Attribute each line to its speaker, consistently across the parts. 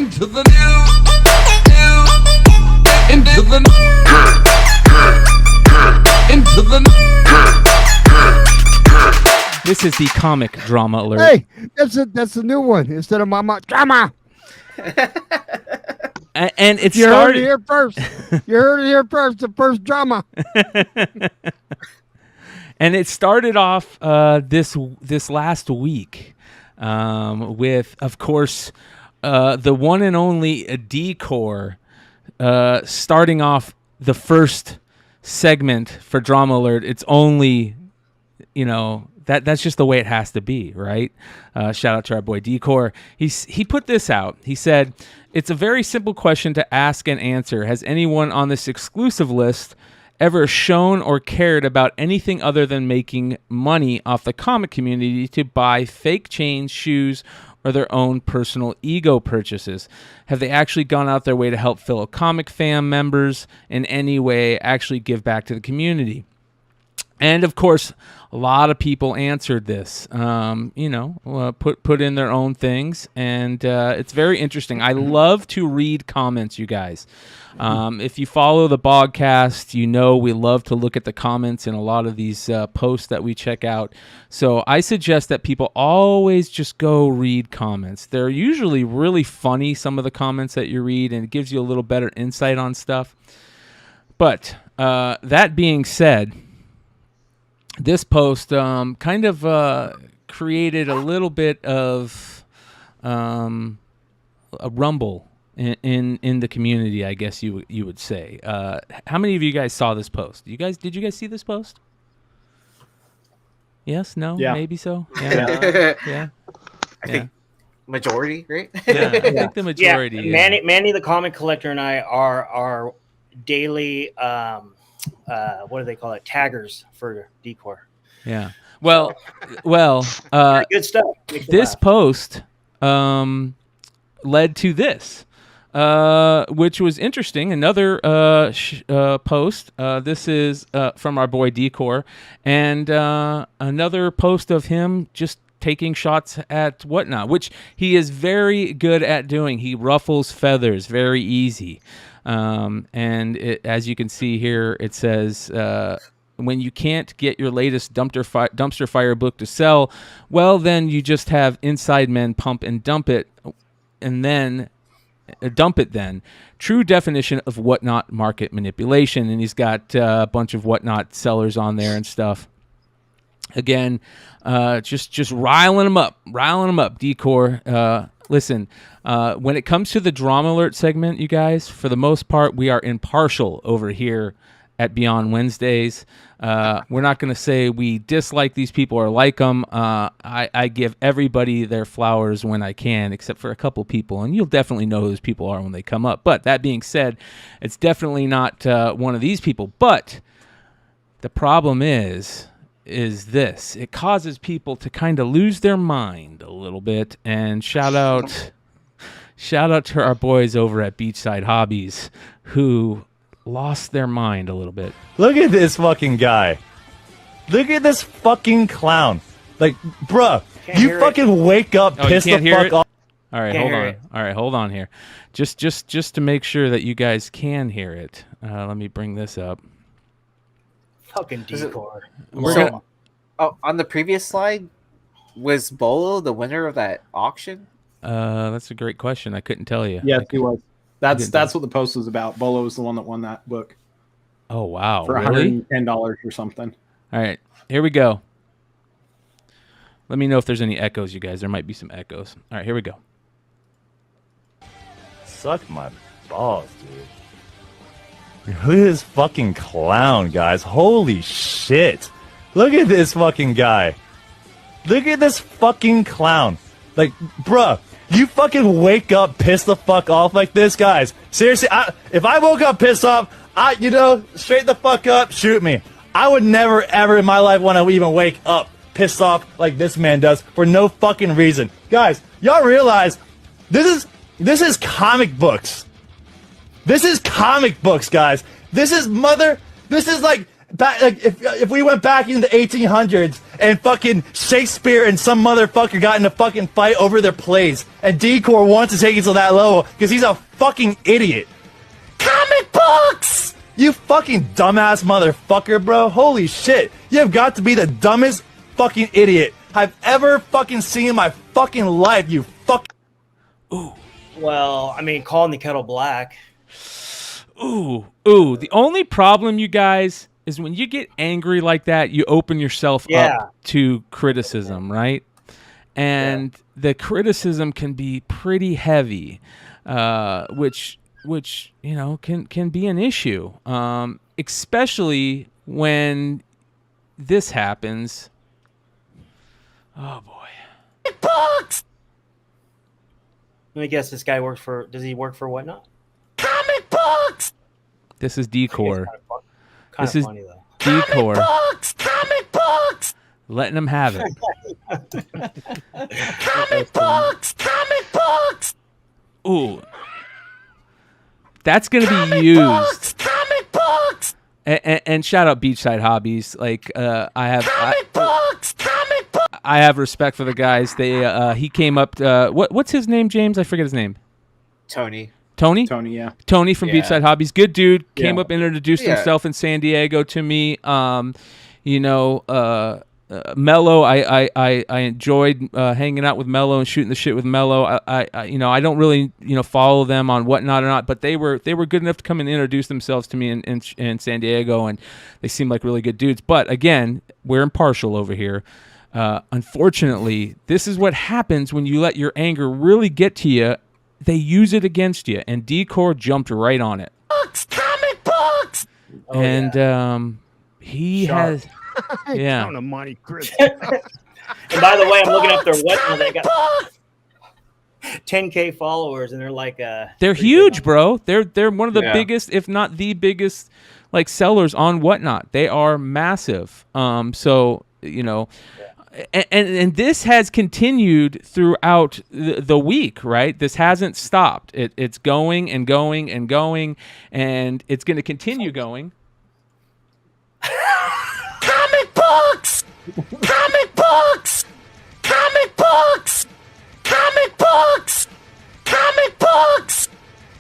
Speaker 1: Into the into the into the.
Speaker 2: This is the comic drama alert.
Speaker 3: Hey, that's a new one instead of mama drama.
Speaker 2: And it
Speaker 3: You heard
Speaker 2: started
Speaker 3: it here first. You heard it here first. The first drama.
Speaker 2: And it started off this last week with, of course, the one and only DCore starting off the first segment for Drama Alert. It's only, that's just the way it has to be, right? Shout out to our boy DCore. He put this out. He said, "It's a very simple question to ask and answer. Has anyone on this exclusive list ever shown or cared about anything other than making money off the comic community to buy fake chains, shoes, or their own personal ego purchases? Have they actually gone out their way to help fellow comic fam members in any way, actually give back to the community?" And of course, a lot of people answered this, put in their own things, and it's very interesting. I love to read comments, you guys. If you follow the Bogcast, we love to look at the comments in a lot of these posts that we check out. So I suggest that people always just go read comments. They're usually really funny, some of the comments that you read, and it gives you a little better insight on stuff. But that being said, this post kind of created a little bit of a rumble in the community, I guess you would say. How many of you guys saw this post? Did you guys see this post? Yes, no,
Speaker 4: yeah.
Speaker 2: Maybe so. Yeah.
Speaker 5: I think majority, right?
Speaker 2: Yeah, I think the majority.
Speaker 6: Yeah. Manny, the comic collector, and I are daily. What do they call it? Taggers for DCore.
Speaker 2: Yeah. Well.
Speaker 6: Good stuff.
Speaker 2: This post led to this, which was interesting. Another post. This is from our boy DCore, and another post of him just taking shots at whatnot, which he is very good at doing. He ruffles feathers very easy. And as you can see here, it says, when you can't get your latest dumpster fire book to sell, well, then you just have inside men pump and dump it, and then dump it then. True definition of whatnot market manipulation. And he's got a bunch of whatnot sellers on there and stuff. Again, just riling them up, DCore. Listen, when it comes to the Drama Alert segment, you guys, for the most part, we are impartial over here at Beyond Wednesdays. We're not going to say we dislike these people or like them. I give everybody their flowers when I can, except for a couple people, and you'll definitely know who those people are when they come up. But that being said, it's definitely not one of these people. But the problem is this. It causes people to kind of lose their mind a little bit. And shout out to our boys over at Beachside Hobbies who lost their mind a little bit.
Speaker 7: Look at this fucking guy. Look at this fucking clown. Like, bruh, you fucking wake up, piss the fuck off.
Speaker 2: All right, hold on. All right, hold on here. Just to make sure that you guys can hear it. Let me bring this up.
Speaker 6: Fucking DCore.
Speaker 5: On the previous slide, was Bolo the winner of that auction?
Speaker 2: That's a great question. I couldn't tell you.
Speaker 4: Yes, he was. That's what the post was about. Bolo was the one that won that book.
Speaker 2: Oh wow!
Speaker 4: For
Speaker 2: really?
Speaker 4: $110 or something.
Speaker 2: All right, here we go. Let me know if there's any echoes, you guys. There might be some echoes. All right, here we go.
Speaker 7: Suck my balls, dude. Look at this fucking clown, guys. Holy shit. Look at this fucking guy. Look at this fucking clown. Like, bruh, you fucking wake up pissed the fuck off like this, guys. Seriously, if I woke up pissed off, straight the fuck up, shoot me. I would never, ever in my life want to even wake up pissed off like this man does for no fucking reason. Guys, y'all realize this is comic books. This is comic books, guys. This is like back, like if we went back in the 1800s and fucking Shakespeare and some motherfucker got in a fucking fight over their plays, and DCore wants to take it to that level because he's a fucking idiot. Comic books! You fucking dumbass motherfucker, bro. Holy shit. You have got to be the dumbest fucking idiot I've ever fucking seen in my fucking life, you fuck.
Speaker 2: Ooh.
Speaker 6: Well, I mean, calling the kettle black.
Speaker 2: Ooh. The only problem, you guys, is when you get angry like that, you open yourself up to criticism, right? And the criticism can be pretty heavy, which you know can be an issue, especially when this happens. Oh boy!
Speaker 7: Books.
Speaker 6: Let me guess. This guy works for. Does he work for Whatnot?
Speaker 7: Comic books.
Speaker 2: This is DCore.
Speaker 6: Kind of funny though.
Speaker 2: DCore.
Speaker 7: Comic books.
Speaker 2: Letting them have it.
Speaker 7: Comic books.
Speaker 2: Ooh. That's going to be used.
Speaker 7: Comic books.
Speaker 2: And shout out Beachside Hobbies. Like I have respect for the guys. He came up. What's his name, James? I forget his name.
Speaker 5: Tony.
Speaker 2: Tony,
Speaker 4: yeah.
Speaker 2: Tony from Beachside Hobbies. Good dude. Came up and introduced
Speaker 5: Yeah.
Speaker 2: himself in San Diego to me. Mello, I enjoyed hanging out with Mello and shooting the shit with Mello. I don't really follow them on Whatnot or not, but they were good enough to come and introduce themselves to me in San Diego, and they seemed like really good dudes. But again, we're impartial over here. Unfortunately, this is what happens when you let your anger really get to you. They use it against you, and DCore jumped right on it.
Speaker 7: Comic books.
Speaker 2: He has. Yeah.
Speaker 3: Count of Monte Cristo.
Speaker 6: And by the way, I'm looking up their Whatnot. They got 10K followers, and they're like
Speaker 2: they're huge, bro. They're one of the biggest, if not the biggest, like sellers on Whatnot. They are massive. And this has continued throughout the week, right? This hasn't stopped. It's going and going and going, and it's going to continue going.
Speaker 7: Comic books. Comic books. Comic books. Comic books. Comic books.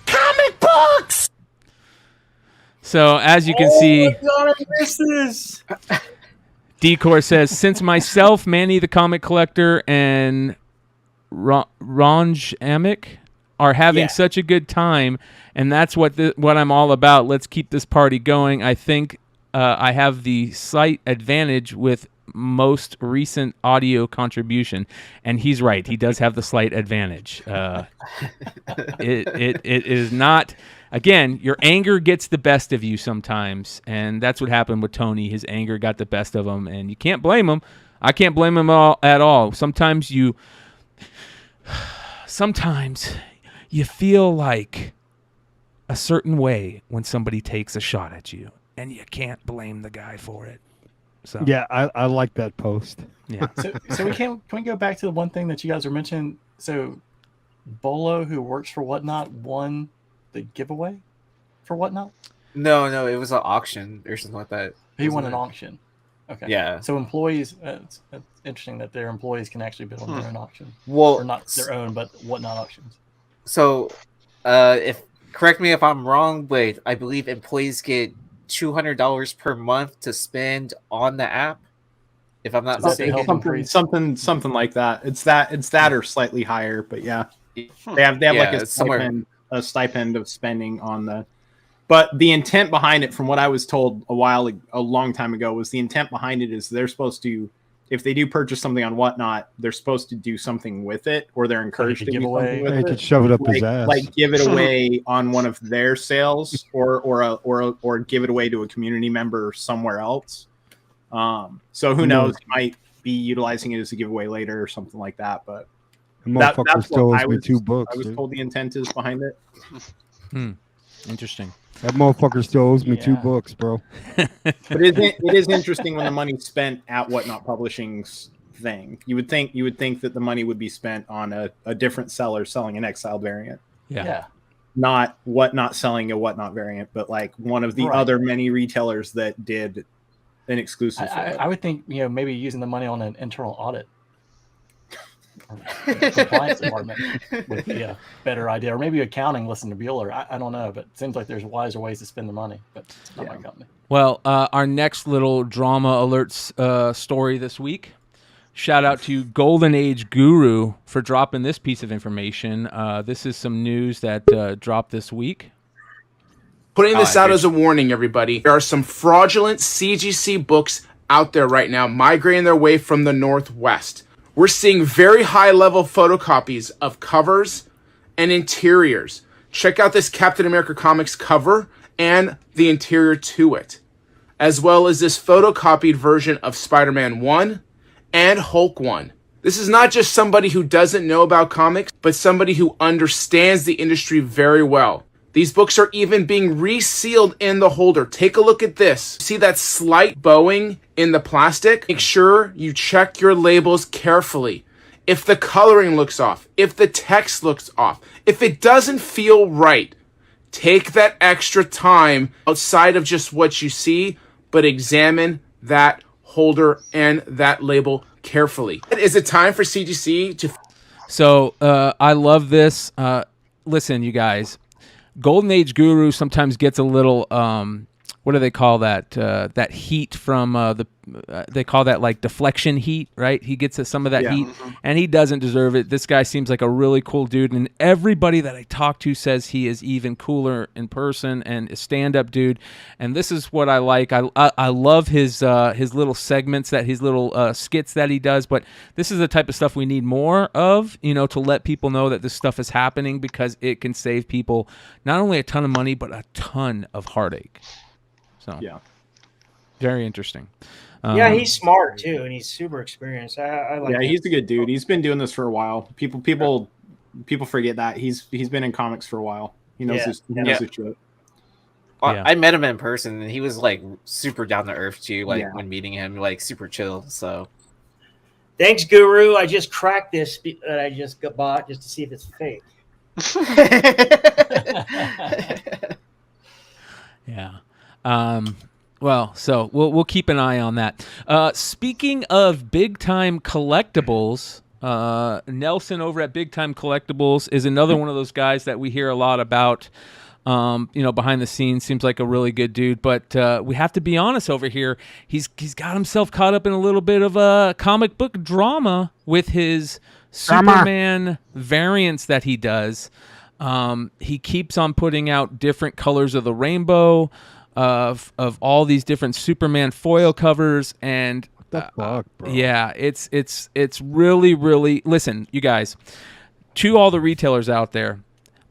Speaker 7: Comic books.
Speaker 2: So as you can see,
Speaker 6: God, I missed this.
Speaker 2: DCore says, since myself, Manny the Comic Collector, and Ronj Amick are having such a good time, and that's what I'm all about. Let's keep this party going. I think I have the slight advantage with most recent audio contribution, and he's right. He does have the slight advantage. It is not. Again, your anger gets the best of you sometimes, and that's what happened with Tony. His anger got the best of him, and you can't blame him. I can't blame him at all. Sometimes you feel like a certain way when somebody takes a shot at you, and you can't blame the guy for it. So
Speaker 3: Yeah, I like that post.
Speaker 2: yeah.
Speaker 8: So can we go back to the one thing that you guys were mentioning? So Bolo, who works for Whatnot, won the giveaway for Whatnot?
Speaker 5: No, it was an auction or something like that.
Speaker 8: He won
Speaker 5: Wasn't
Speaker 8: an
Speaker 5: it?
Speaker 8: auction. Okay.
Speaker 5: Yeah.
Speaker 8: So employees, it's interesting that their employees can actually bid on their own auction.
Speaker 5: Well,
Speaker 8: Or not their own, but Whatnot auctions.
Speaker 5: So, if correct me if I'm wrong, but I believe employees get $200 per month to spend on the app. If I'm not
Speaker 8: Is that to
Speaker 5: mistaken,
Speaker 8: help increase?
Speaker 4: Something like that. It's that or slightly higher, but yeah, they have like
Speaker 5: it's somewhere.
Speaker 4: a stipend of spending on the. But the intent behind it, from what I was told a long time ago, was the intent behind it is they're supposed to, if they do purchase something on Whatnot, they're supposed to do something with it, or they're encouraged to
Speaker 8: give
Speaker 4: do
Speaker 8: away.
Speaker 4: something with
Speaker 3: They
Speaker 4: it.
Speaker 3: could shove it up his ass.
Speaker 4: Like give it away on one of their sales, or give it away to a community member somewhere else. So who knows? He might be utilizing it as a giveaway later or something like that. But
Speaker 3: The motherfucker
Speaker 4: that's
Speaker 3: still
Speaker 4: what
Speaker 3: owes me 2 books.
Speaker 4: I was
Speaker 3: dude.
Speaker 4: told the intent is behind it.
Speaker 2: Interesting.
Speaker 3: That motherfucker still owes me 2
Speaker 8: Yeah.
Speaker 3: books, bro.
Speaker 4: But it is interesting when the money's spent at Whatnot Publishing's thing. You would think that the money would be spent on a different seller selling an exiled variant,
Speaker 2: Yeah.
Speaker 4: not Whatnot selling a Whatnot variant, but like one of the
Speaker 8: Right.
Speaker 4: other many retailers that did an exclusive. for it.
Speaker 8: I would think maybe using the money on an internal audit. Compliance department would be a better idea, or maybe accounting. Listen to Bueller. I don't know, but it seems like there's wiser ways to spend the money. But it's not my company.
Speaker 2: Well, our next little drama alerts story this week. Shout out to Golden Age Guru for dropping this piece of information. This is some news that dropped this week.
Speaker 9: Putting this out as a warning, everybody. There are some fraudulent CGC books out there right now, migrating their way from the Northwest. We're seeing very high-level photocopies of covers and interiors. Check out this Captain America Comics cover and the interior to it, as well as this photocopied version of Spider-Man 1 and Hulk 1. This is not just somebody who doesn't know about comics, but somebody who understands the industry very well. These books are even being resealed in the holder. Take a look at this. See that slight bowing in the plastic? Make sure you check your labels carefully. If the coloring looks off, if the text looks off, if it doesn't feel right, take that extra time outside of just what you see, but examine that holder and that label carefully. Is it time for CGC to...
Speaker 2: So I love this. Listen, you guys. Golden Age Guru sometimes gets a little, what do they call that? That heat from they call that like deflection heat, right? He gets some of that heat, and he doesn't deserve it. This guy seems like a really cool dude, and everybody that I talk to says he is even cooler in person and a stand-up dude. And this is what I like. I love his little segments, his little skits that he does. But this is the type of stuff we need more of, to let people know that this stuff is happening, because it can save people not only a ton of money but a ton of heartache. So very interesting.
Speaker 6: Yeah, he's smart too, and he's super experienced. I like.
Speaker 4: Yeah, he's a good dude. He's been doing this for a while. People forget that he's been in comics for a while. He knows his shit.
Speaker 5: Well, I met him in person, and he was like super down to earth too. Like when meeting him, like super chill. So,
Speaker 6: thanks, Guru. I just cracked this that I just bought just to see if it's fake.
Speaker 2: Yeah. Well, so we'll keep an eye on that. Speaking of big time collectibles, Nelson over at Big Time Collectibles is another one of those guys that we hear a lot about. Behind the scenes, seems like a really good dude, but we have to be honest over here. He's got himself caught up in a little bit of a comic book drama with his Superman variants that he does. He keeps on putting out different colors of the rainbow, of all these different Superman foil covers, and
Speaker 3: fuck, bro?
Speaker 2: Yeah, it's really, really. Listen, you guys, to all the retailers out there,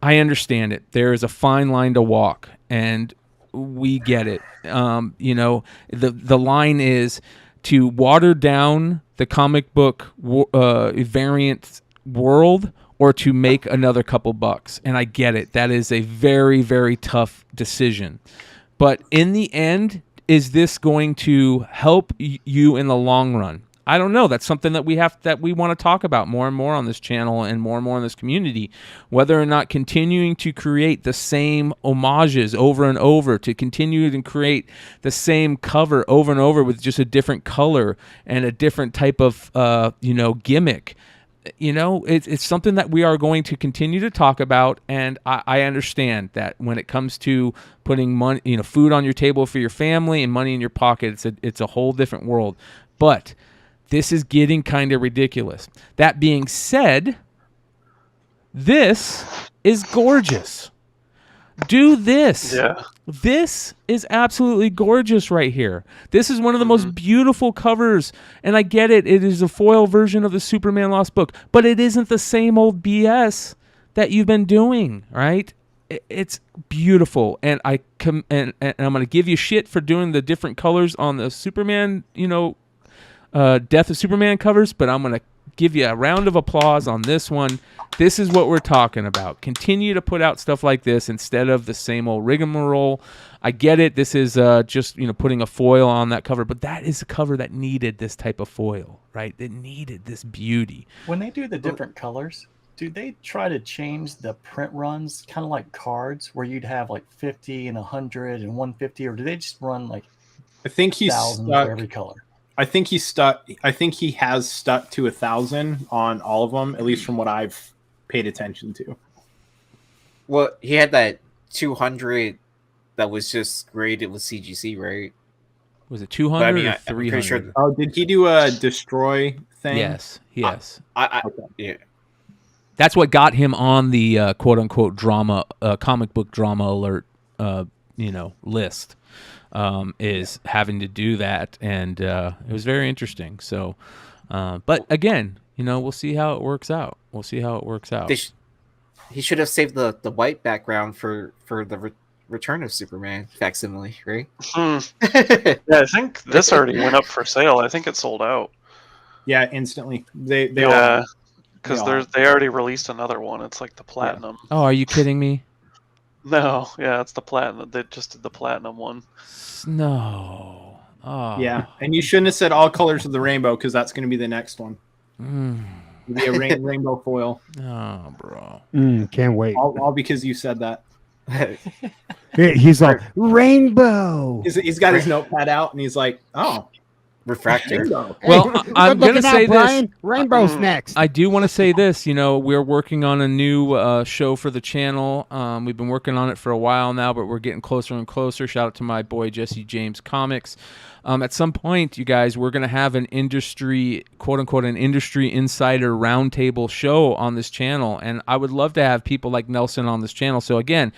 Speaker 2: I understand it. There is a fine line to walk, and we get it. The line is to water down the comic book variant world, or to make another couple bucks. And I get it. That is a very, very tough decision. But in the end, is this going to help you in the long run? I don't know. That's something that we want to talk about more and more on this channel and more in this community. Whether or not continuing to create the same homages over and over, to continue to create the same cover over and over with just a different color and a different type of gimmick. It's something that we are going to continue to talk about, and I understand that when it comes to putting money, food on your table for your family and money in your pocket, it's a whole different world. But this is getting kind of ridiculous. That being said, this is gorgeous. Do this. Yeah. This is absolutely gorgeous right here. This is one of the most beautiful covers, and I get it. It is a foil version of the Superman Lost book, but it isn't the same old BS that you've been doing, right? It's beautiful, and I'm going to give you shit for doing the different colors on the Superman, Death of Superman covers, but I'm going to give you a round of applause on this one. This is what we're talking about. Continue to put out stuff like this instead of the same old rigmarole. I get it. This is just putting a foil on that cover, but that is a cover that needed this type of foil, right? It needed this beauty.
Speaker 8: When they do the different colors, do they try to change the print runs, kind of like cards, where you'd have like 50 and 100 and 150, or do they just run like
Speaker 4: I think he's
Speaker 8: 1,000
Speaker 4: stuck.
Speaker 8: for every color.
Speaker 4: I think he's stuck. I think he has stuck to 1,000 on all of them, at least from what I've paid attention to.
Speaker 5: Well, he had that 200 that was just graded with CGC, right?
Speaker 2: Was it 200
Speaker 5: I mean,
Speaker 2: or
Speaker 5: I'm pretty
Speaker 2: 300?
Speaker 5: sure-
Speaker 4: Oh, did he do a destroy thing?
Speaker 2: Yes.
Speaker 5: Yeah.
Speaker 2: That's what got him on the quote unquote drama, comic book drama alert, list. Is having to do that, and it was very interesting. So, but again, we'll see how it works out.
Speaker 5: He should have saved the white background for the Return of Superman facsimile, right?
Speaker 10: Yeah, I think this already went up for sale. I think it sold out.
Speaker 4: Yeah, instantly. They
Speaker 10: Yeah, because they already released another one. It's like the platinum.
Speaker 2: Oh, are you kidding me?
Speaker 10: No, yeah, it's the platinum. They just did the platinum one.
Speaker 2: No. Oh.
Speaker 4: Yeah, and you shouldn't have said all colors of the rainbow because that's going to be the next one. It'll be a rainbow foil.
Speaker 2: Oh, bro.
Speaker 3: Can't wait.
Speaker 4: All because you said that.
Speaker 3: He's like, rainbow.
Speaker 4: He's got his notepad out and he's like, oh,
Speaker 5: refractor.
Speaker 2: Well, I'm going to say
Speaker 3: Bryan.
Speaker 2: this.
Speaker 3: Rainbow's next.
Speaker 2: I do want to say this. We're working on a new show for the channel. We've been working on it for a while now, but we're getting closer and closer. Shout out to my boy, Jesse James Comics. At some point, you guys, we're going to have an industry, quote unquote, an industry insider roundtable show on this channel. And I would love to have people like Nelson on this channel. So again,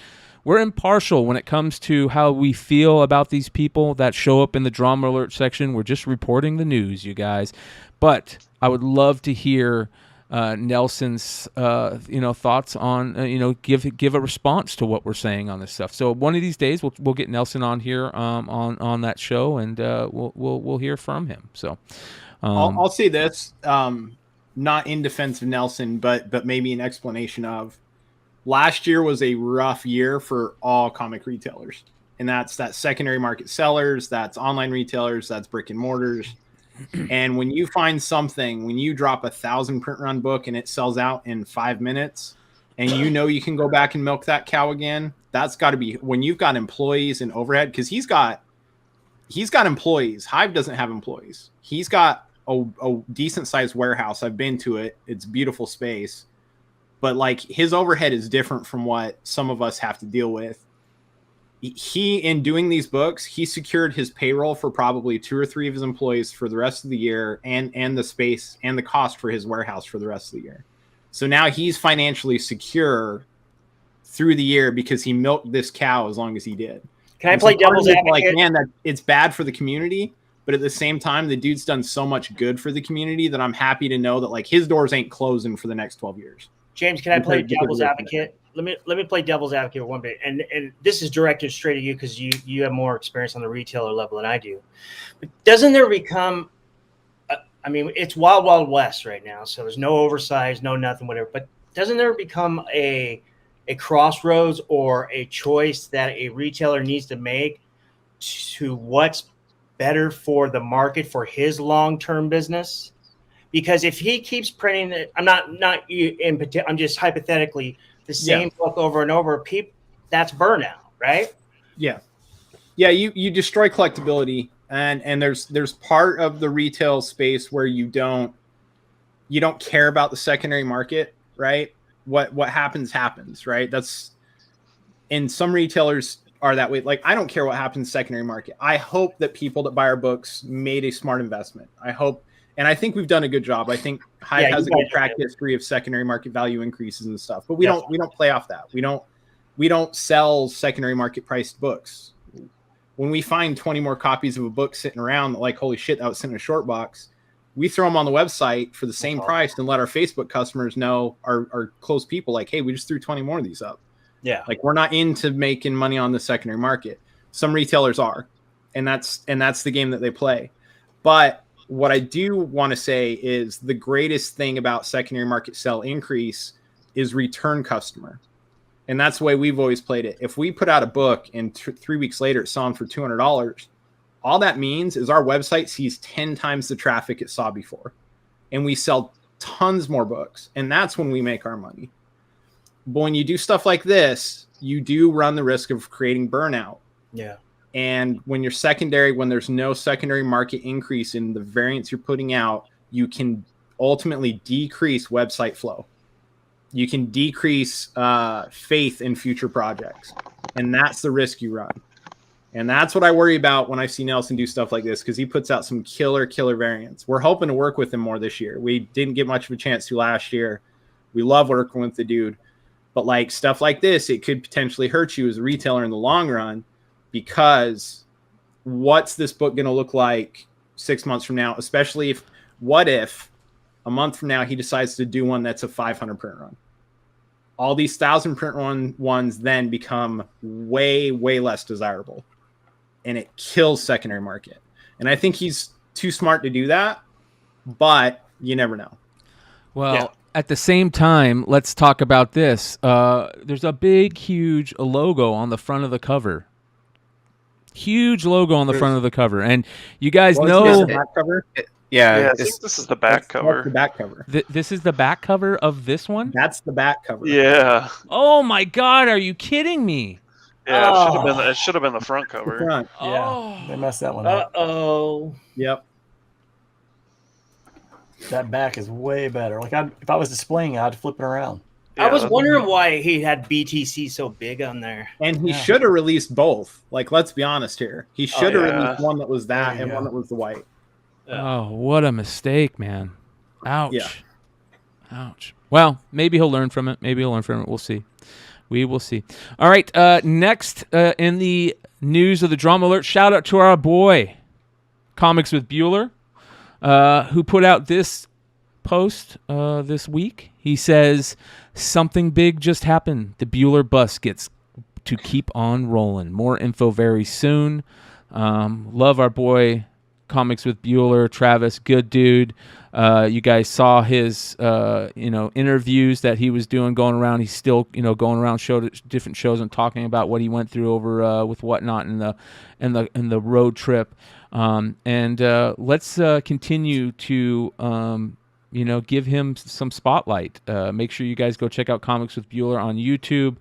Speaker 2: we're impartial when it comes to how we feel about these people that show up in the drama alert section. We're just reporting the news, you guys. But I would love to hear Nelson's thoughts on give a response to what we're saying on this stuff. So one of these days we'll get Nelson on here on that show, and we'll hear from him. So
Speaker 4: I'll say this, not in defense of Nelson, but maybe an explanation of. Last year was a rough year for all comic retailers, and that's secondary market sellers, that's online retailers, that's brick and mortars. And when you find something, when you drop 1,000 print run book and it sells out in 5 minutes, and you can go back and milk that cow again, that's got to be when you've got employees and overhead, because he's got employees. Hive doesn't have employees. He's got a decent sized warehouse. I've been to it. It's a beautiful space. But like his overhead is different from what some of us have to deal with. He, in doing these books, he secured his payroll for probably 2 or 3 of his employees for the rest of the year, and the space and the cost for his warehouse for the rest of the year. So now he's financially secure through the year because he milked this cow as long as he did.
Speaker 6: Can I play devil's advocate?
Speaker 4: Like, man, that it's bad for the community, but at the same time, the dude's done so much good for the community that I'm happy to know that like his doors ain't closing for the next 12 years.
Speaker 6: James, can I play devil's advocate? Let me play devil's advocate one bit, and this is directed straight at you because you have more experience on the retailer level than I do. But doesn't there become? It's wild west right now, so there's no oversize, no nothing, whatever. But doesn't there become a crossroads or a choice that a retailer needs to make to what's better for the market for his long-term business? Because if he keeps printing it, I'm not you in particular, I'm just hypothetically the same book over and over. That's burnout, right?
Speaker 4: Yeah. You destroy collectability, and there's part of the retail space where you don't care about the secondary market, right? What happens, right? That's, and some retailers are that way. Like, I don't care what happens secondary market. I hope that people that buy our books made a smart investment. I hope. And I think we've done a good job. I think Hive has a good track history of secondary market value increases and stuff. But we don't play off that. We don't sell secondary market priced books. When we find 20 more copies of a book sitting around, like, holy shit, that was sitting in a short box, we throw them on the website for the same price and let our Facebook customers know, our close people, like, hey, we just threw 20 more of these up.
Speaker 6: Yeah.
Speaker 4: Like, we're not into making money on the secondary market. Some retailers are, and that's the game that they play. But what I do want to say is the greatest thing about secondary market sell increase is return customer. And that's the way we've always played it. If we put out a book and 3 weeks later it's selling for $200, all that means is our website sees 10 times the traffic it saw before. And we sell tons more books. And that's when we make our money. But when you do stuff like this, you do run the risk of creating burnout.
Speaker 6: Yeah.
Speaker 4: And when there's no secondary market increase in the variants you're putting out, you can ultimately decrease website flow. You can decrease faith in future projects. And that's the risk you run. And that's what I worry about when I see Nelson do stuff like this, because he puts out some killer variants. We're hoping to work with him more this year. We didn't get much of a chance to last year. We love working with the dude. But like stuff like this, it could potentially hurt you as a retailer in the long run, because what's this book going to look like 6 months from now? Especially what if a month from now he decides to do one that's a 500 print run? All these 1,000 print ones then become way less desirable, and it kills secondary market. And I think he's too smart to do that, but you never know.
Speaker 2: Well, at the same time, let's talk about this. There's a big, huge logo on the front of the cover. Huge logo on the front of the cover. And you guys know...
Speaker 4: cover?
Speaker 10: Yeah, I think this is the back cover.
Speaker 4: That's the back cover.
Speaker 2: This is the back cover of this one?
Speaker 4: That's the back cover.
Speaker 10: Yeah.
Speaker 2: Oh my God, are you kidding me?
Speaker 10: Yeah, it should have been the front cover.
Speaker 4: The front.
Speaker 8: Yeah, they messed that one up.
Speaker 6: Uh-oh.
Speaker 4: Yep.
Speaker 8: That back is way better. Like if I was displaying it, I'd flip it around.
Speaker 6: I was wondering why he had BTC so big on there.
Speaker 4: And he should have released both. Like, let's be honest here. He should have released one that was that and one that was the white.
Speaker 2: Oh, what a mistake, man. Ouch.
Speaker 4: Yeah.
Speaker 2: Ouch. Well, maybe he'll learn from it. We'll see. We will see. All right. Next in the news of the Drama Alert, shout out to our boy, Comics with Bueller, who put out this post this week. He says, something big just happened. The Bueller bus gets to keep on rolling. More info very soon. Love our boy, Comics with Bueller, Travis, good dude. You guys saw his interviews that he was doing, going around. He's still going around different shows and talking about what he went through over with Whatnot in the road trip. Let's continue to give him some spotlight. Make sure you guys go check out Comics with Bueller on YouTube.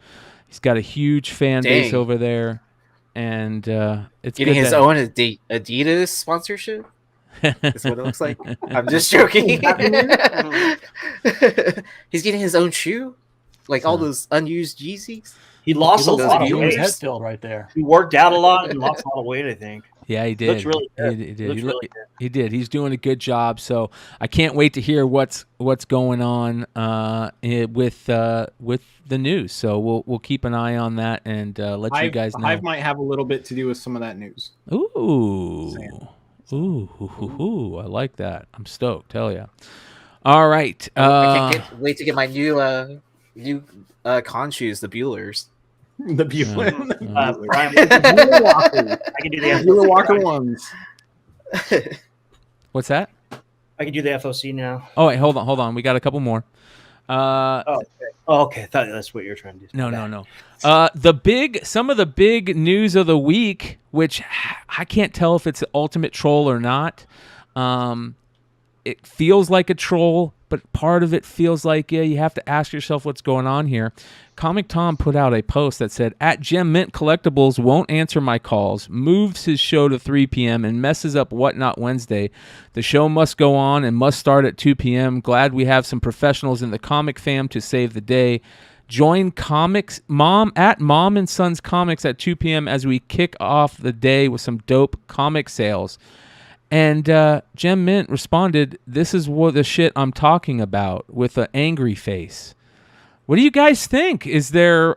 Speaker 2: He's got a huge fan base over there. And it's
Speaker 5: getting his own Adidas sponsorship. That's what it looks like. I'm just joking. He's getting his own shoe, like all those unused Yeezys.
Speaker 6: He lost a lot of weight.
Speaker 8: Head filled right there.
Speaker 6: He worked out a lot and lost a lot of weight, I think.
Speaker 2: Yeah, he did.
Speaker 6: Looks really good.
Speaker 2: He did. He's doing a good job. So I can't wait to hear what's going on with the news. So we'll keep an eye on that and let you guys know.
Speaker 4: Hive might have a little bit to do with some of that news.
Speaker 2: Ooh, I like that. I'm stoked. Hell yeah! All right.
Speaker 5: I can't wait to get my new con shoes, the Buellers.
Speaker 4: The Bueller.
Speaker 6: Bryan, I can do the
Speaker 4: Bueller Walker ones.
Speaker 2: What's that?
Speaker 6: I can do the FOC now.
Speaker 2: Oh wait, hold on. We got a couple more.
Speaker 6: Okay. I thought that's what you were trying to do.
Speaker 2: No. Some of the big news of the week, which I can't tell if it's an ultimate troll or not. It feels like a troll, but part of it feels like, you have to ask yourself what's going on here. Comic Tom put out a post that said, at Gem Mint Collectibles won't answer my calls, moves his show to 3 p.m. and messes up Whatnot Wednesday. The show must go on and must start at 2 p.m. Glad we have some professionals in the comic fam to save the day. Join Comics at Mom and Sons Comics at 2 p.m. as we kick off the day with some dope comic sales. And Gem Mint responded, this is what the shit I'm talking about, with an angry face. What do you guys think? Is there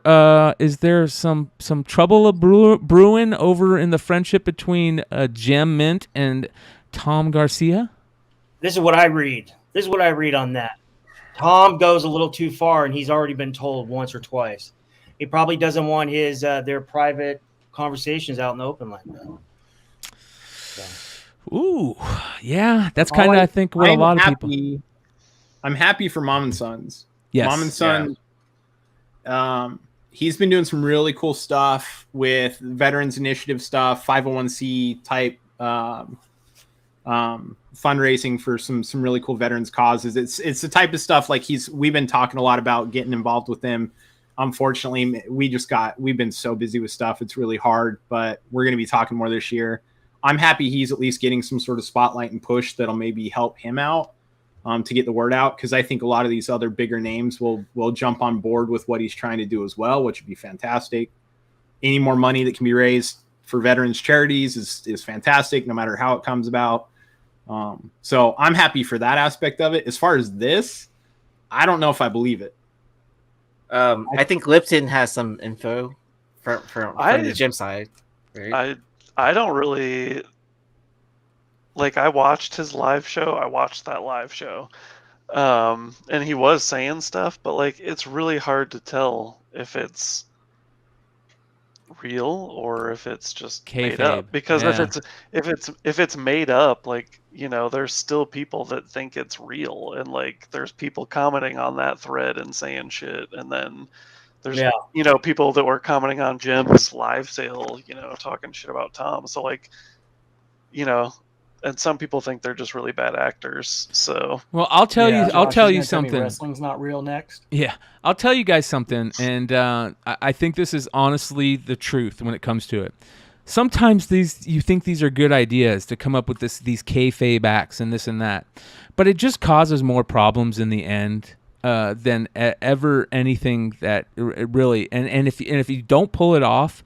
Speaker 2: some trouble brewing over in the friendship between Gem Mint and Tom Garcia?
Speaker 6: This is what I read. On that. Tom goes a little too far, and he's already been told once or twice. He probably doesn't want his their private conversations out in the open like that. So.
Speaker 2: Ooh, yeah, that's kind of I think what a lot of people.
Speaker 4: I'm happy for Mom and Sons.
Speaker 2: Yes.
Speaker 4: Mom and Son. Yeah. He's been doing some really cool stuff with Veterans Initiative stuff, 501c type fundraising for some really cool veterans causes. It's the type of stuff like we've been talking a lot about getting involved with them. unfortunately, we've been so busy with stuff. It's really hard, but we're going to be talking more this year. I'm happy he's at least getting some sort of spotlight and push that'll maybe help him out to get the word out. Because I think a lot of these other bigger names will jump on board with what he's trying to do as well, which would be fantastic. Any more money that can be raised for veterans charities is fantastic, no matter how it comes about. So I'm happy for that aspect of it. As far as this, I don't know if I believe it.
Speaker 5: I think Lipton has some info from the gym side. Right?
Speaker 10: I don't really like. I watched his live show. I watched that live show, and he was saying stuff, but like it's really hard to tell if it's real or if it's just made up. Because if it's made up, like, you know, there's still people that think it's real, and like there's people commenting on that thread and saying shit, and then there's you know, people that were commenting on Jim's live sale, you know, talking shit about Tom. So like, you know, and some people think they're just really bad actors. So
Speaker 2: I'll tell you something.
Speaker 8: Wrestling's not real next.
Speaker 2: Yeah, I'll tell you guys something, and I think this is honestly the truth when it comes to it. Sometimes you think these are good ideas to come up with these kayfabe acts and this and that, but it just causes more problems in the end than ever anything that really. And if you don't pull it off,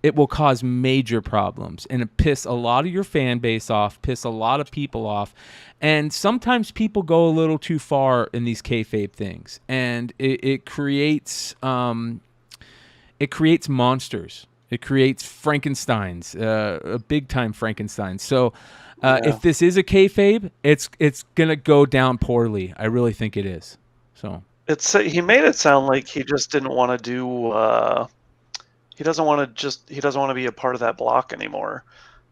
Speaker 2: it will cause major problems and it piss a lot of your fan base off, piss a lot of people off. And sometimes people go a little too far in these kayfabe things, and it creates monsters. It creates Frankensteins, a big time Frankenstein. So if this is a kayfabe, it's gonna go down poorly. I really think it is. So
Speaker 10: he made it sound like he just didn't want to do. He doesn't want to be a part of that block anymore.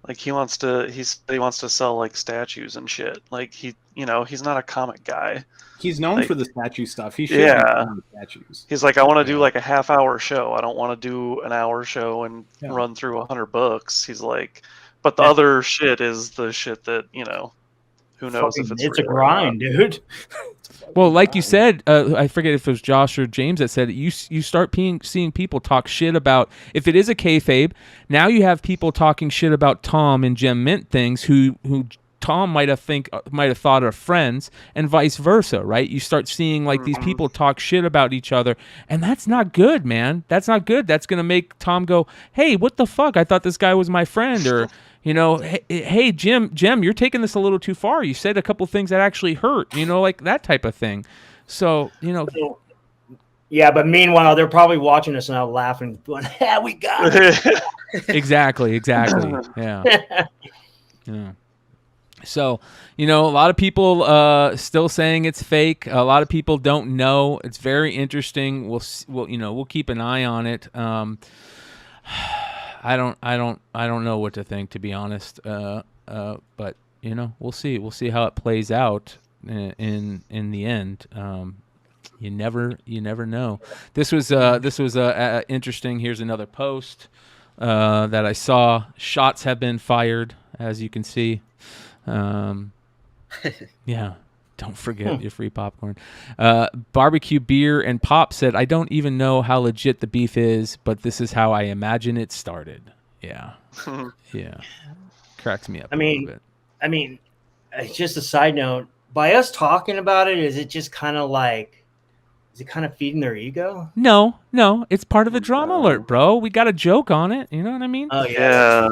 Speaker 10: Like he wants to sell like statues and shit. Like he's not a comic guy.
Speaker 4: He's known for the statue stuff. He should be known for statues.
Speaker 10: He's like, I want to do like a half-hour show. I don't want to do an hour show and run through 100 books. He's like, but the other shit is the shit that, you know, who knows if it's
Speaker 6: a grind, dude.
Speaker 2: Well, like you said, I forget if it was Josh or James that said it, you start seeing people talk shit about, if it is a kayfabe, now you have people talking shit about Tom and Gem Mint things who Tom might have thought are friends, and vice versa, right? You start seeing like these people talk shit about each other, and that's not good, man. That's not good. That's gonna make Tom go, "Hey, what the fuck? I thought this guy was my friend," or you know, hey, Jim, you're taking this a little too far. You said a couple things that actually hurt, you know, like that type of thing. So, you know.
Speaker 6: Yeah, but meanwhile, they're probably watching us now laughing, going, "Yeah, we got it."
Speaker 2: Exactly. Yeah. Yeah. So, you know, a lot of people still saying it's fake. A lot of people don't know. It's very interesting. We'll keep an eye on it. I don't know what to think, to be honest. But you know, we'll see. We'll see how it plays out in the end. You never know. This was interesting. Here's another post that I saw. Shots have been fired, as you can see. Yeah. Don't forget your free popcorn. Barbecue Beer and Pop said, I don't even know how legit the beef is, but this is how I imagine it started. Yeah. Yeah. Cracks me up a little bit.
Speaker 6: I mean, just a side note, by us talking about it, is it kind of feeding their ego?
Speaker 2: No, it's part of the drama alert, bro. We got a joke on it. You know what I mean?
Speaker 6: Oh, yeah.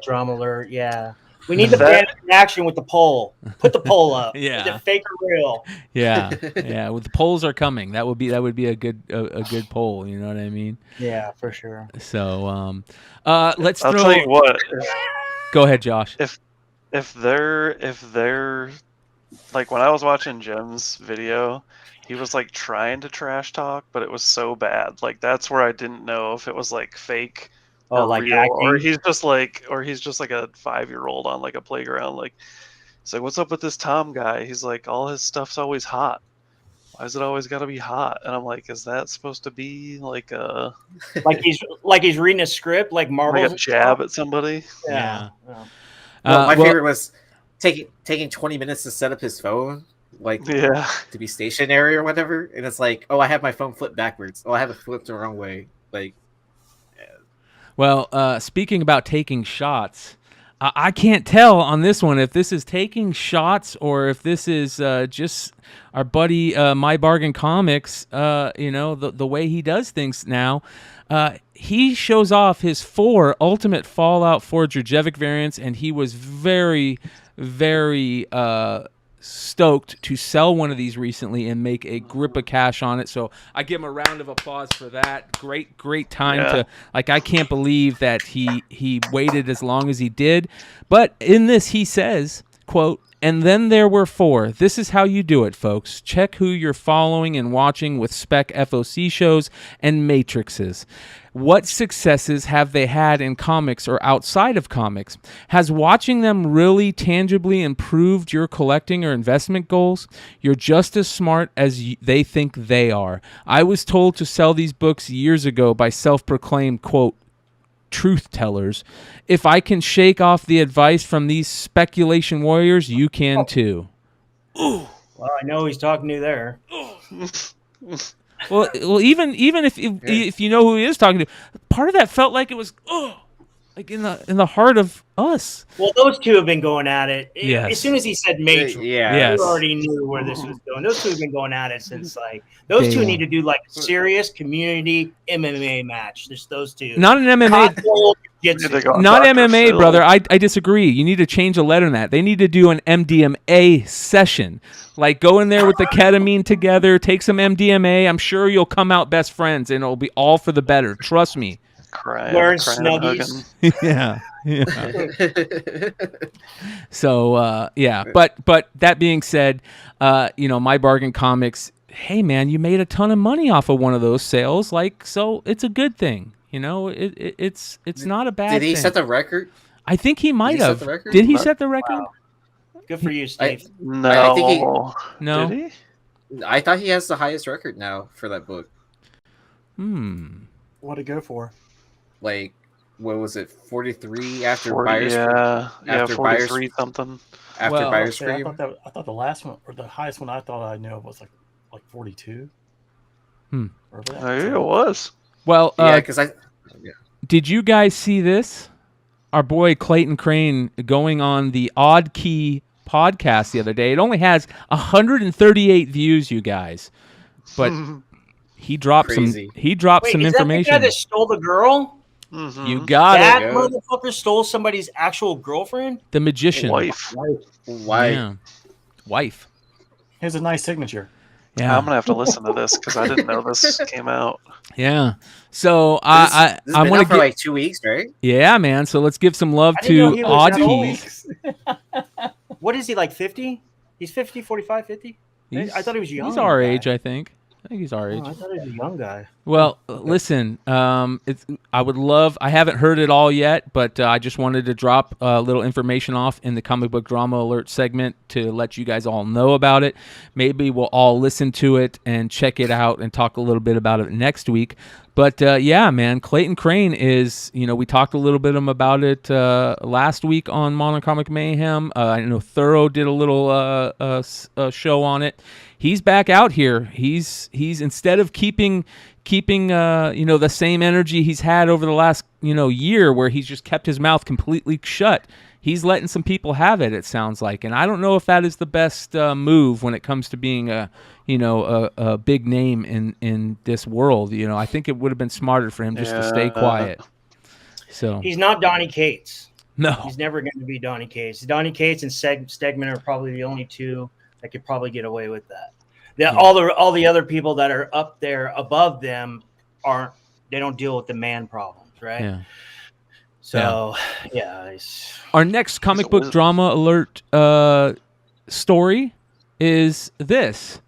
Speaker 6: Drama alert. Yeah. We need the fan action with the poll. Put the poll up.
Speaker 2: Yeah.
Speaker 6: Is it fake or real?
Speaker 2: Yeah. Well, the polls are coming. That would be a good poll. You know what I mean?
Speaker 6: Yeah, for sure.
Speaker 2: So,
Speaker 10: I'll tell you what.
Speaker 2: Go ahead, Josh.
Speaker 10: If they're like, when I was watching Jim's video, he was like trying to trash talk, but it was so bad. Like that's where I didn't know if it was like fake.
Speaker 6: Oh, like
Speaker 10: real,
Speaker 6: acting?
Speaker 10: or he's just like a 5-year-old on like a playground. Like, it's like, what's up with this Tom guy? He's like, all his stuff's always hot. Why is it always got to be hot? And I'm like, is that supposed to be like a
Speaker 6: like he's reading a script, like Marvel,
Speaker 10: like a jab at somebody?
Speaker 6: Yeah.
Speaker 5: My favorite was taking 20 minutes to set up his phone. like
Speaker 10: Yeah.
Speaker 5: to be stationary or whatever, and it's like, oh, I have my phone flipped backwards. Oh, I have it flipped the wrong way. Like,
Speaker 2: Well, speaking about taking shots, I can't tell on this one if this is taking shots or if this is just our buddy My Bargain Comics. The way he does things now. He shows off his 4 Ultimate Fallout 4 Drzevic variants, and he was very, very stoked to sell one of these recently and make a grip of cash on it. So I give him a round of applause for that. Great time to, like, I can't believe that he waited as long as he did. But in this, he says, quote, "And then there were 4. This is how you do it, folks. Check who you're following and watching with spec FOC shows and matrices. What successes have they had in comics or outside of comics? Has watching them really tangibly improved your collecting or investment goals? You're just as smart as they think they are. I was told to sell these books years ago by self-proclaimed, quote, truth tellers. If I can shake off the advice from these speculation warriors, you can too."
Speaker 6: Well, I know he's talking to you there.
Speaker 2: Well, even if you know who he is talking to, part of that felt like it was like in the heart of us.
Speaker 6: Well, those two have been going at it.
Speaker 2: Yes.
Speaker 6: As soon as he said Matrix,
Speaker 2: Yes.
Speaker 6: you already knew where this was going. Those two have been going at it since like those two need to do like a serious community MMA match. Just those two.
Speaker 2: Not an MMA. Not MMA, brother. I disagree. You need to change a letter in that. They need to do an MDMA session. Like, go in there with the ketamine together, take some MDMA. I'm sure you'll come out best friends, and it'll be all for the better. Trust me.
Speaker 6: Wearing snuggies.
Speaker 2: Yeah. So, But that being said, My Bargain Comics, hey, man, you made a ton of money off of one of those sales. Like, so it's a good thing. It's not a bad thing.
Speaker 5: Did he set the record?
Speaker 2: I think he might have. Did he set the record?
Speaker 6: Wow. Good for you, Steve.
Speaker 5: I think
Speaker 2: no.
Speaker 10: Did he?
Speaker 5: I thought he has the highest record now for that book.
Speaker 8: What'd it go for?
Speaker 5: Like, what was it? 43 after
Speaker 10: 40,
Speaker 5: Buyer's
Speaker 10: after 43 something.
Speaker 5: After Buyer's
Speaker 8: Okay, I
Speaker 5: Scream.
Speaker 8: thought the last one or the highest one I thought I knew of was like 42.
Speaker 10: It was.
Speaker 2: Well,
Speaker 5: because
Speaker 2: did you guys see this? Our boy Clayton Crane going on the Odd Key podcast the other day. It only has 138 views, you guys, but he dropped some information.
Speaker 6: Is that the guy that stole the girl?
Speaker 2: You got
Speaker 6: that
Speaker 2: it.
Speaker 6: That motherfucker stole somebody's actual girlfriend.
Speaker 2: The magician.
Speaker 10: Wife.
Speaker 2: Yeah. Wife.
Speaker 8: He has a nice signature.
Speaker 2: Yeah.
Speaker 10: I'm gonna have to listen to this because I didn't know this came out.
Speaker 2: Yeah. So
Speaker 5: this
Speaker 2: I'm
Speaker 5: been
Speaker 2: gonna
Speaker 5: out for like 2 weeks, right?
Speaker 2: Yeah, man. So let's give some love to Odd Keys.
Speaker 6: What is he, like 50? He's 50, 45, 50? I thought he was young.
Speaker 2: He's our age, I think. I think he's our age.
Speaker 6: I thought he was a young guy.
Speaker 2: Well, listen, I would love. I haven't heard it all yet, but I just wanted to drop a little information off in the comic book drama alert segment to let you guys all know about it. Maybe we'll all listen to it and check it out and talk a little bit about it next week. But yeah, man, Clayton Crane is. We talked a little bit about it last week on Modern Comic Mayhem. I know Thorough did a little show on it. He's back out here. He's instead of keeping the same energy he's had over the last year, where he's just kept his mouth completely shut. He's letting some people have it. It sounds like, and I don't know if that is the best move when it comes to being a big name in this world. I think it would have been smarter for him just to stay quiet. So
Speaker 6: he's not Donnie Cates.
Speaker 2: No,
Speaker 6: he's never going to be Donnie Cates. Donnie Cates and Stegman are probably the only two that could probably get away with that. All the other people that are up there above them they don't deal with the man problems, right?
Speaker 2: Yeah.
Speaker 6: So yeah.
Speaker 2: Our next comic book drama alert story is this: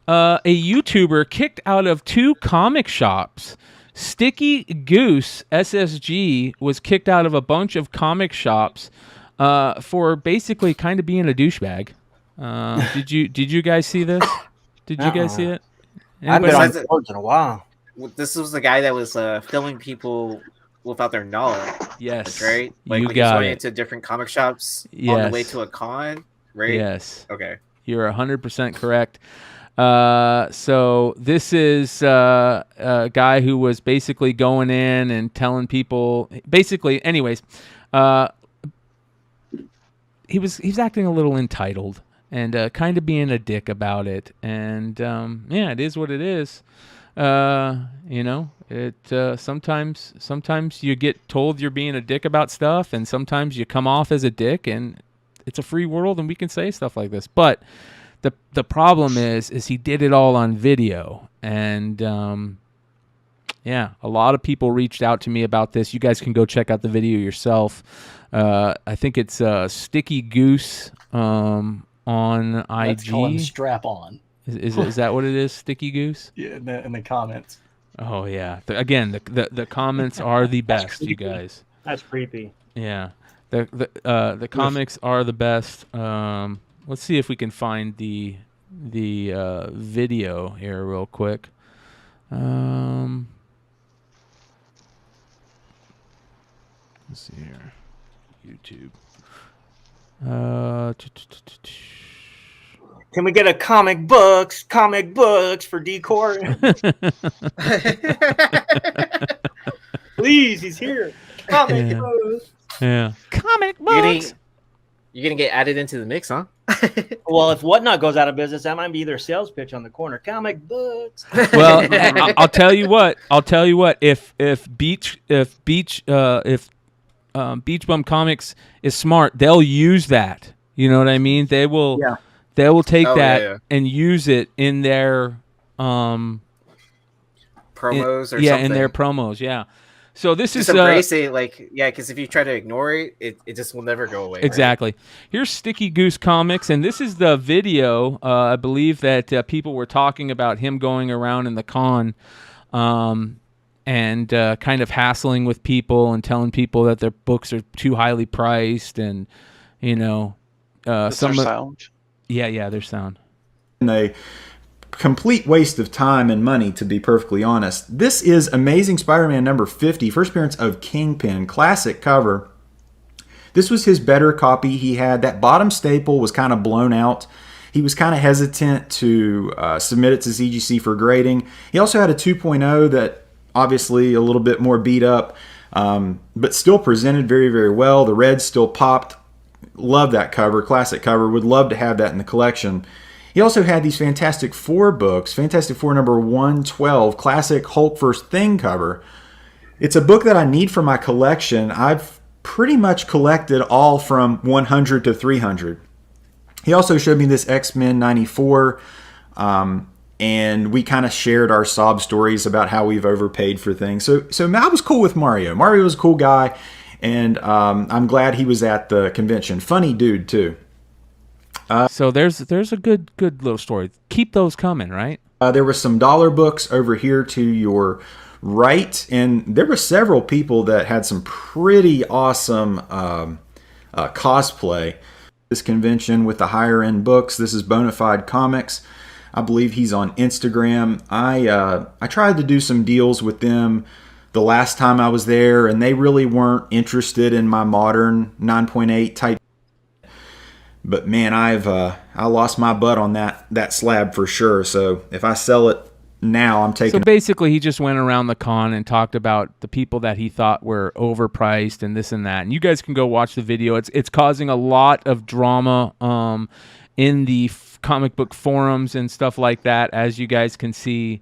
Speaker 2: a YouTuber kicked out of 2 comic shops. Sticky Goose SSG was kicked out of a bunch of comic shops for basically kind of being a douchebag. Did you guys see this? Did you guys see it?
Speaker 6: I've been on boards in a while.
Speaker 5: This was the guy that was filming people without their knowledge.
Speaker 2: Yes,
Speaker 5: right. Like
Speaker 2: you
Speaker 5: when
Speaker 2: got
Speaker 5: he's going
Speaker 2: it.
Speaker 5: into different comic shops on the way to a con, right?
Speaker 2: Yes.
Speaker 5: Okay.
Speaker 2: You're 100% correct. So this is a guy who was basically going in and telling people, basically, anyways, he was acting a little entitled and kind of being a dick about it. And yeah, it is what it is. You know, sometimes you get told you're being a dick about stuff, and sometimes you come off as a dick, and it's a free world, and we can say stuff like this. But the problem is he did it all on video, and yeah, a lot of people reached out to me about this. You guys can go check out the video yourself. I think it's Sticky Goose on
Speaker 8: Let's
Speaker 2: IG.
Speaker 8: call him Strap On.
Speaker 2: Is that what it is? Sticky Goose?
Speaker 8: Yeah, in the comments.
Speaker 2: Oh yeah. Again, the comments are the best, you guys.
Speaker 6: That's creepy.
Speaker 2: Yeah. The comics are the best. Let's see if we can find the video here real quick. Let's see here. YouTube.
Speaker 6: Can we get a comic books for DCore? Please, he's here. Comic books.
Speaker 2: Yeah. Comic books.
Speaker 5: You're gonna get added into the mix, huh?
Speaker 6: Well, if Whatnot goes out of business, that might be their sales pitch on the corner. Comic books.
Speaker 2: Well, I'll tell you what. If Beach Bum Comics is smart, they'll use that. You know what I mean? They will.
Speaker 6: Yeah.
Speaker 2: They will take that and use it in their
Speaker 5: promos or something.
Speaker 2: Yeah, in their promos. Yeah. So this
Speaker 5: just
Speaker 2: is
Speaker 5: embrace it, like, yeah, because if you try to ignore it, it just will never go away.
Speaker 2: Exactly.
Speaker 5: Right?
Speaker 2: Here's Sticky Goose Comics, and this is the video. I believe that people were talking about him going around in the con, and kind of hassling with people and telling people that their books are too highly priced, and you know, some
Speaker 10: sound.
Speaker 2: Yeah, their sound.
Speaker 11: And a complete waste of time and money, to be perfectly honest. This is Amazing Spider-Man number 50, first appearance of Kingpin, classic cover. This was his better copy. He had that bottom staple was kind of blown out. He was kind of hesitant to submit it to CGC for grading. He also had a 2.0 that obviously a little bit more beat up, but still presented very, very well. The red still popped. Love that cover, classic cover. Would love to have that in the collection. He also had these Fantastic Four books, Fantastic Four number 112, classic Hulk First Thing cover. It's a book that I need for my collection. I've pretty much collected all from 100 to 300. He also showed me this X-Men 94, and we kind of shared our sob stories about how we've overpaid for things. So I was cool with Mario. Mario was a cool guy, and I'm glad he was at the convention. Funny dude, too.
Speaker 2: So there's a good little story. Keep those coming, right?
Speaker 11: There were some dollar books over here to your right, and there were several people that had some pretty awesome cosplay. This convention with the higher end books. This is Bonafide Comics. I believe he's on Instagram. I tried to do some deals with them the last time I was there, and they really weren't interested in my modern 9.8 type. But man, I lost my butt on that slab for sure. So if I sell it now, I'm taking.
Speaker 2: So basically, he just went around the con and talked about the people that he thought were overpriced and this and that. And you guys can go watch the video. It's causing a lot of drama in the comic book forums and stuff like that. As you guys can see,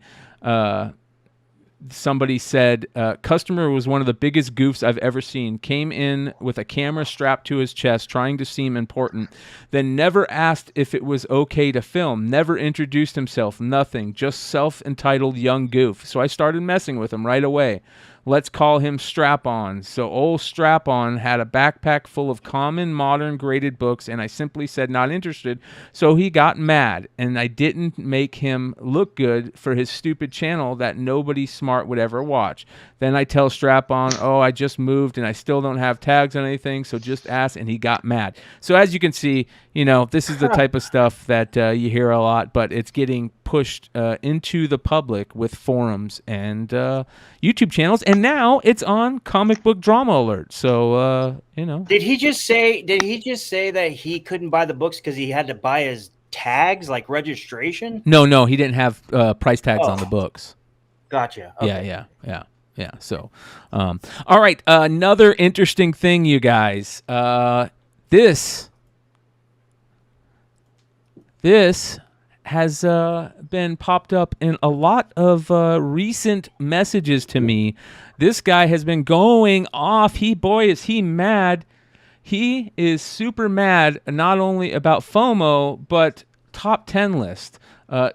Speaker 2: somebody said, customer was one of the biggest goofs I've ever seen. Came in with a camera strapped to his chest, trying to seem important. Then never asked if it was okay to film. Never introduced himself. Nothing. Just self-entitled young goof. So I started messing with him right away. Let's call him Strap-On. So old Strap-On had a backpack full of common, modern, graded books, and I simply said not interested. So he got mad, and I didn't make him look good for his stupid channel that nobody smart would ever watch. Then I tell Strap-On, oh, I just moved, and I still don't have tags on anything, so just ask, and he got mad. So as you can see, you know, this is the type of stuff that you hear a lot, but it's getting pushed into the public with forums and YouTube channels, and now it's on Comic Book Drama Alert. So you know,
Speaker 6: did he just say that he couldn't buy the books because he had to buy his tags like registration?
Speaker 2: No, he didn't have price tags on the books.
Speaker 6: Gotcha. Okay.
Speaker 2: Yeah. So, all right. Another interesting thing, you guys. This has been popped up in a lot of recent messages to me. This guy has been going off. Is he mad. He is super mad, not only about FOMO, but top 10 list.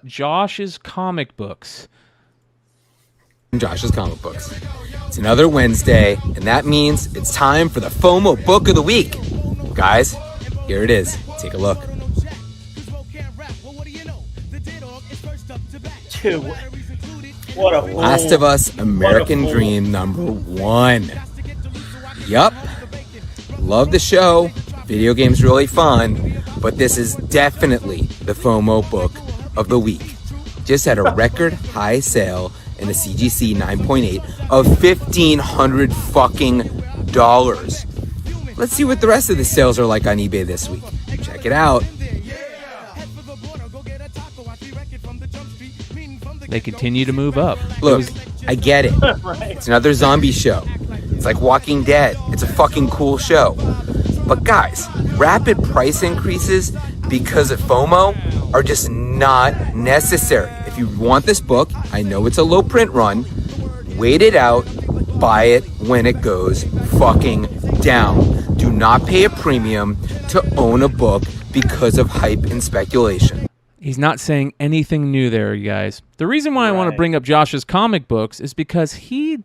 Speaker 2: Josh's comic books.
Speaker 12: Josh's comic books. It's another Wednesday, and that means it's time for the FOMO book of the week. Guys, here it is. Take a look.
Speaker 6: Dude, what a
Speaker 12: Last of Us American Dream #1. Yup. Love the show. Video game's really fun, but this is definitely the FOMO book of the week. Just had a record high sale in the CGC 9.8 of $1,500 fucking dollars. Let's see what the rest of the sales are like on eBay this week. Check it out.
Speaker 2: They continue to move up.
Speaker 12: Look, I get it. It's another zombie show. It's like Walking Dead. It's a fucking cool show. But guys, rapid price increases because of FOMO are just not necessary. If you want this book, I know it's a low print run. Wait it out. Buy it when it goes fucking down. Do not pay a premium to own a book because of hype and speculation.
Speaker 2: He's not saying anything new there, you guys. The reason why I want to bring up Josh's comic books is because he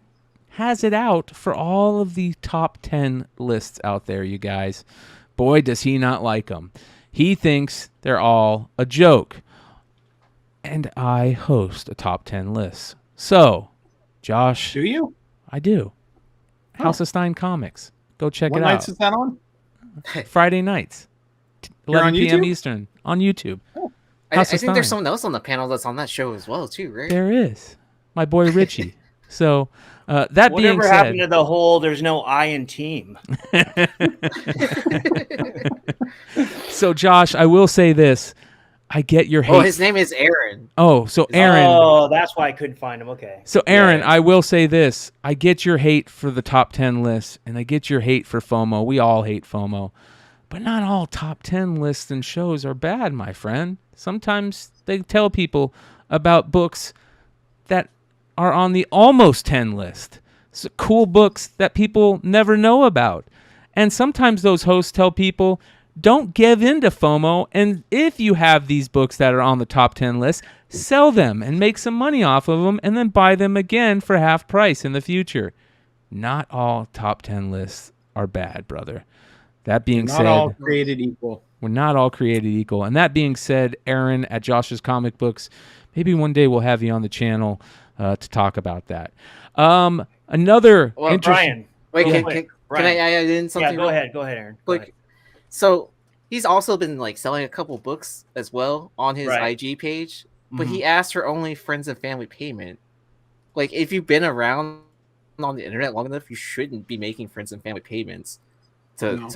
Speaker 2: has it out for all of the top 10 lists out there, you guys. Boy, does he not like them. He thinks they're all a joke. And I host a top 10 list. So, Josh.
Speaker 4: Do you?
Speaker 2: I do. House of Stein Comics. Go check
Speaker 4: What
Speaker 2: it out.
Speaker 4: nights is that on?
Speaker 2: Friday nights.
Speaker 4: You're
Speaker 2: 11
Speaker 4: on
Speaker 2: p.m.
Speaker 4: YouTube?
Speaker 2: There's on YouTube.
Speaker 5: I
Speaker 2: House of
Speaker 5: think there's
Speaker 2: Stein.
Speaker 5: someone else on the panel that's on that show as well, too, right?
Speaker 2: There is. My boy Richie. So, that
Speaker 6: Whatever
Speaker 2: being said.
Speaker 6: happened to the whole there's no I in team?
Speaker 2: So, Josh, I will say this. I get your hate.
Speaker 5: Oh, his name is Aaron.
Speaker 2: Oh, so Aaron.
Speaker 6: Oh, that's why I couldn't find him. Okay.
Speaker 2: So, Aaron, I will say this. I get your hate for the top 10 lists, and I get your hate for FOMO. We all hate FOMO. But not all top 10 lists and shows are bad, my friend. Sometimes they tell people about books that are on the almost 10 list. So cool books that people never know about. And sometimes those hosts tell people, don't give in to FOMO, and if you have these books that are on the top 10 list, sell them and make some money off of them and then buy them again for half price in the future. Not all top 10 lists are bad, brother. That being said,
Speaker 4: not all created equal.
Speaker 2: We're not all created equal. And that being said, Aaron at Josh's Comic Books, maybe one day we'll have you on the channel to talk about that. Another
Speaker 5: Brian, wait, can I add in something?
Speaker 6: Yeah, go ahead, Aaron.
Speaker 5: So he's also been like selling a couple books as well on his IG page, but he asked for only friends and family payment. Like, if you've been around on the internet long enough, you shouldn't be making friends and family payments. So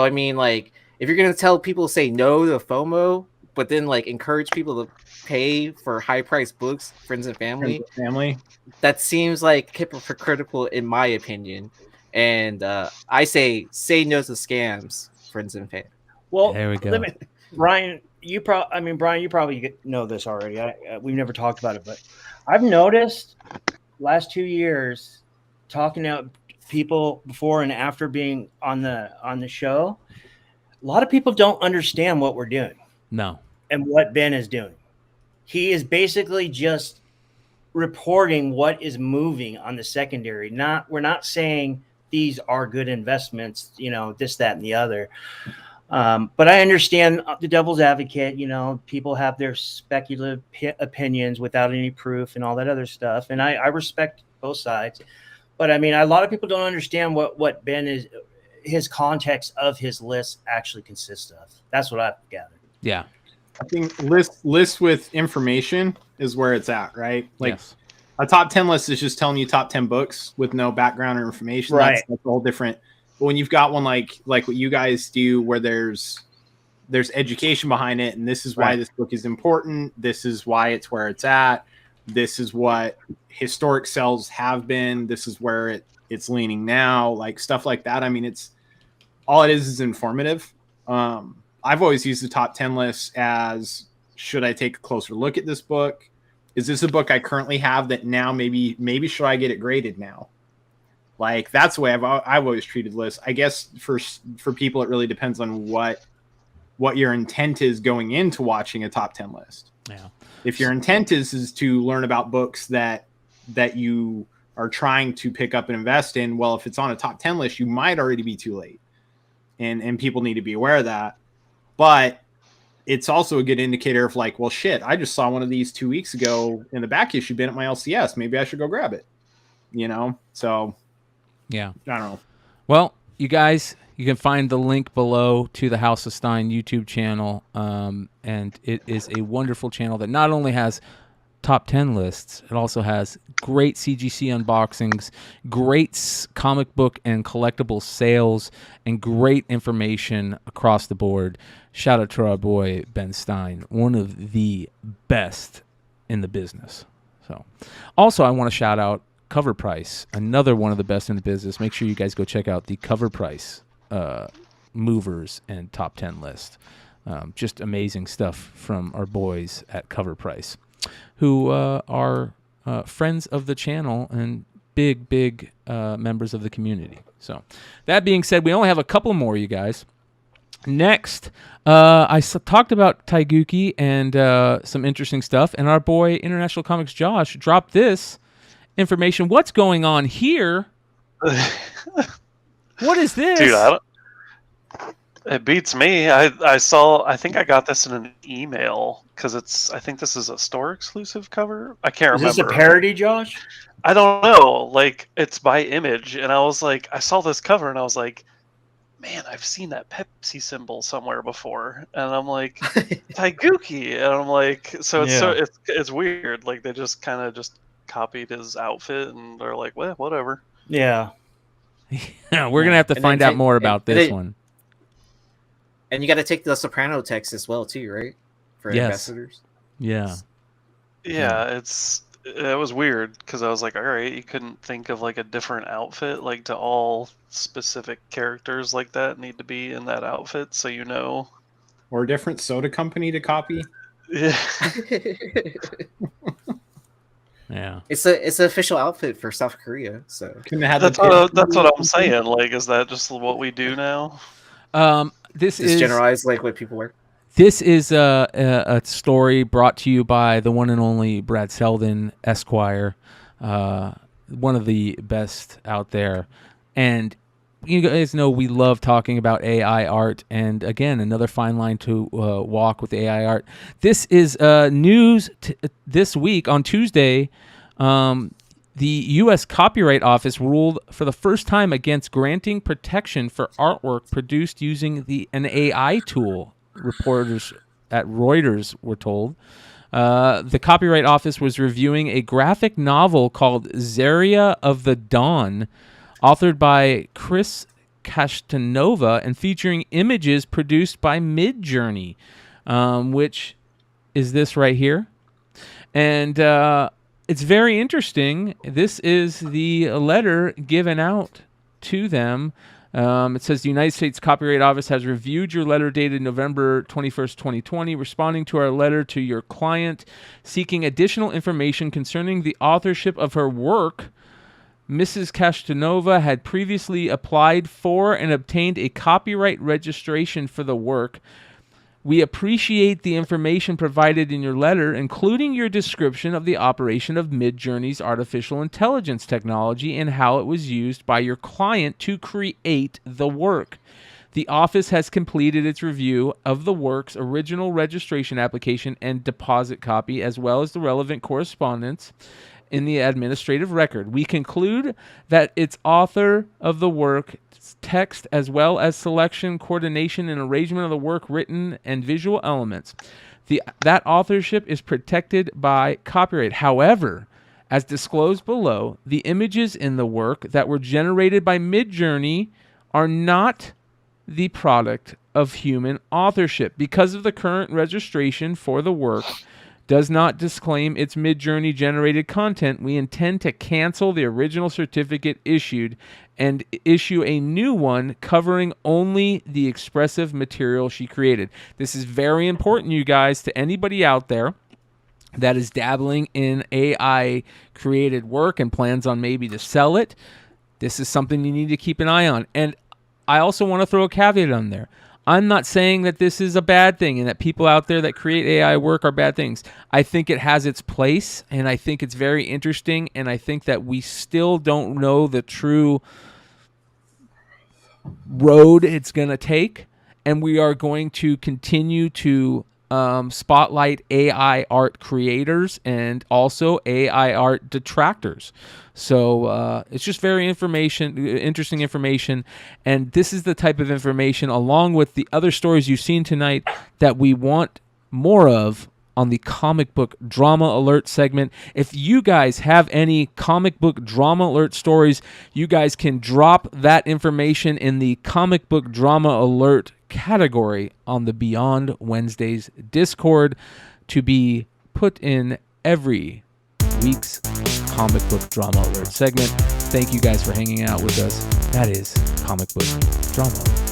Speaker 5: I mean, like, if you're gonna tell people to say no to FOMO, but then like encourage people to pay for high priced books, friends and family, that seems like hypocritical in my opinion. And I say no to scams, friends and family.
Speaker 6: Well,
Speaker 2: there we go.
Speaker 6: Brian, you probably know this already. We've never talked about it, but I've noticed last 2 years talking to people before and after being on the show, a lot of people don't understand what we're doing.
Speaker 2: No.
Speaker 6: And what Ben is doing. He is basically just reporting what is moving on the secondary. We're not saying these are good investments, this, that, and the other. But I understand the devil's advocate, people have their speculative opinions without any proof and all that other stuff. And I respect both sides. But I mean, a lot of people don't understand what Ben is, his context of his list actually consists of. That's what I've gathered.
Speaker 2: Yeah.
Speaker 4: I think list with information is where it's at, right? Like a top 10 list is just telling you top 10 books with no background or information.
Speaker 6: Right.
Speaker 4: That's a whole different. But when you've got one like what you guys do, where there's there's education behind it, and this is why this book is important. This is why it's where it's at. This is what historic sales have been. This is where it's leaning now, like stuff like that. I mean, it's all it is informative. I've always used the top 10 list as, should I take a closer look at this book? Is this a book I currently have that now maybe should I get it graded now? Like, that's the way I've always treated lists. I guess for people, it really depends on what your intent is going into watching a top 10 list.
Speaker 2: Yeah.
Speaker 4: If your intent is to learn about books that you are trying to pick up and invest in, well, if it's on a top 10 list, you might already be too late. And people need to be aware of that. But it's also a good indicator of like, well, shit, I just saw one of these 2 weeks ago in the back issue bin at my LCS. Maybe I should go grab it. So
Speaker 2: yeah,
Speaker 4: I don't know.
Speaker 2: Well, you guys, you can find the link below to the House of Stein YouTube channel. And it is a wonderful channel that not only has top 10 lists, it also has great CGC unboxings, great comic book and collectible sales, and great information across the board. Shout out to our boy Ben Stein, one of the best in the business. So, also I want to shout out Cover Price, another one of the best in the business. Make sure you guys go check out the Cover Price movers and top 10 list. Just amazing stuff from our boys at Cover Price, who are friends of the channel and big members of the community. So that being said, we only have a couple more, you guys. Next, I talked about Taiguchi and some interesting stuff, and our boy International Comics Josh dropped this information. What's going on here? What is this?
Speaker 10: Dude, it beats me. I think I got this in an email because I think this is a store exclusive cover. I can't remember.
Speaker 6: Is this a parody, Josh?
Speaker 10: I don't know. Like, it's by Image, and I was like, I saw this cover, and I was like, man, I've seen that Pepsi symbol somewhere before, and I'm like, Taiguchi, and I'm like, it's weird. Like, they just kind of just copied his outfit, and they're like, well, whatever.
Speaker 6: Yeah.
Speaker 2: Yeah, we're gonna have to find out more about this one.
Speaker 5: And you got to take the Soprano text as well, too, right? For ambassadors.
Speaker 2: Yeah.
Speaker 10: Yeah, it was weird because I was like, all right, you couldn't think of like a different outfit, like to all specific characters like that need to be in that outfit, so you know.
Speaker 4: Or a different soda company to copy.
Speaker 10: Yeah.
Speaker 2: Yeah.
Speaker 5: It's an official outfit for South Korea, so
Speaker 10: that's what I'm saying. Like, is that just what we do now?
Speaker 2: This is
Speaker 5: generalized, like what people wear.
Speaker 2: This is a story brought to you by the one and only Brad Selden, Esquire, one of the best out there. And you guys know we love talking about AI art. And again, another fine line to walk with AI art. This is news this week on Tuesday. The U.S. Copyright Office ruled for the first time against granting protection for artwork produced using an AI tool. Reporters at Reuters were told. The Copyright Office was reviewing a graphic novel called Zarya of the Dawn, authored by Chris Castanova and featuring images produced by Midjourney, which is this right here. And it's very interesting. This is the letter given out to them. It says the United States Copyright Office has reviewed your letter dated November 21st, 2020, responding to our letter to your client seeking additional information concerning the authorship of her work. Mrs. Castanova had previously applied for and obtained a copyright registration for the work. We appreciate the information provided in your letter, including your description of the operation of Midjourney's artificial intelligence technology and how it was used by your client to create the work. The office has completed its review of the work's original registration application and deposit copy, as well as the relevant correspondence in the administrative record. We conclude that its author of the work text as well as selection, coordination, and arrangement of the work, written and visual elements. That authorship is protected by copyright. However, as disclosed below, the images in the work that were generated by Midjourney are not the product of human authorship. Because of the current registration for the work does not disclaim its Midjourney generated content, we intend to cancel the original certificate issued and issue a new one covering only the expressive material she created. This is very important, you guys, to anybody out there that is dabbling in AI created work and plans on maybe to sell it. This is something you need to keep an eye on. And I also want to throw a caveat on there. I'm not saying that this is a bad thing and that people out there that create AI work are bad things. I think it has its place, and I think it's very interesting, and I think that we still don't know the true road it's going to take, and we are going to continue to spotlight AI art creators and also AI art detractors. So it's just very interesting information, and this is the type of information, along with the other stories you've seen tonight, that we want more of on the comic book drama alert segment. If you guys have any comic book drama alert stories, you guys can drop that information in the comic book drama alert category on the Beyond Wednesdays Discord to be put in every week's comic book drama alert segment. Thank you guys for hanging out with us. That is comic book drama alert.